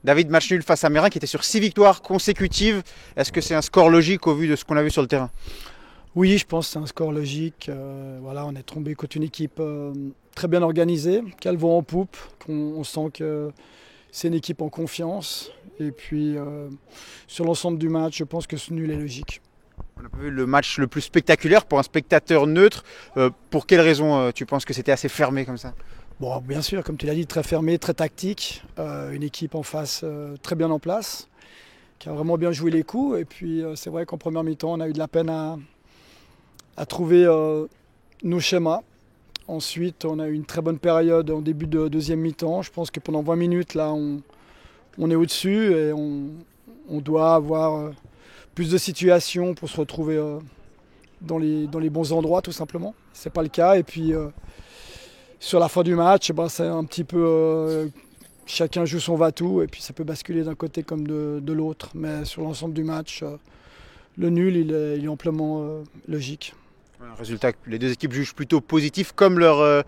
David, match nul face à Mérin qui était sur 6 victoires consécutives. Est-ce que c'est un score logique au vu de ce qu'on a vu sur le terrain? Oui, je pense que c'est un score logique. Voilà, on est tombé contre une équipe très bien organisée, qui a le vent en poupe. On sent que c'est une équipe en confiance. Et puis, sur l'ensemble du match, je pense que ce nul est logique. On a pas vu le match le plus spectaculaire pour un spectateur neutre. Pour quelle raison tu penses que c'était assez fermé comme ça? Bon, bien sûr, comme tu l'as dit, très fermé, très tactique. Une équipe en face très bien en place, qui a vraiment bien joué les coups. Et puis, c'est vrai qu'en première mi-temps, on a eu de la peine à trouver nos schémas. Ensuite, on a eu une très bonne période en début de deuxième mi-temps. Je pense que pendant 20 minutes, là, on est au-dessus et on doit avoir plus de situations pour se retrouver dans les bons endroits, tout simplement. Ce n'est pas le cas. Et puis, sur la fin du match, c'est un petit peu... chacun joue son va-tout et puis ça peut basculer d'un côté comme de l'autre. Mais sur l'ensemble du match, le nul, il est amplement logique. Un résultat que les deux équipes jugent plutôt positif comme leur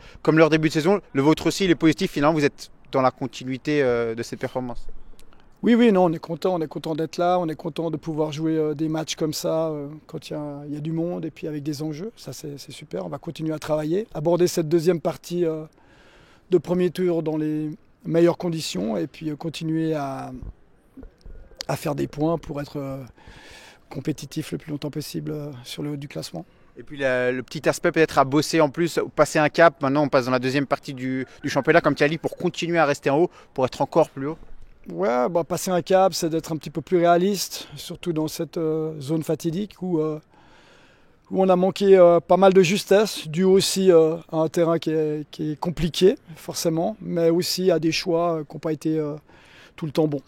début de saison. Le vôtre aussi, il est positif. Finalement, vous êtes dans la continuité de cette performance. Oui, non, on est content d'être là, on est content de pouvoir jouer des matchs comme ça quand il y a du monde et puis avec des enjeux. Ça, c'est super, on va continuer à travailler, aborder cette deuxième partie de premier tour dans les meilleures conditions et puis continuer à faire des points pour être compétitif le plus longtemps possible sur le haut du classement. Et puis le petit aspect peut-être à bosser en plus, passer un cap. Maintenant, on passe dans la deuxième partie du championnat, comme tu as dit, pour continuer à rester en haut, pour être encore plus haut. Ouais, passer un cap, c'est d'être un petit peu plus réaliste, surtout dans cette zone fatidique où on a manqué pas mal de justesse, dû aussi à un terrain qui est compliqué, forcément, mais aussi à des choix qui n'ont pas été tout le temps bons.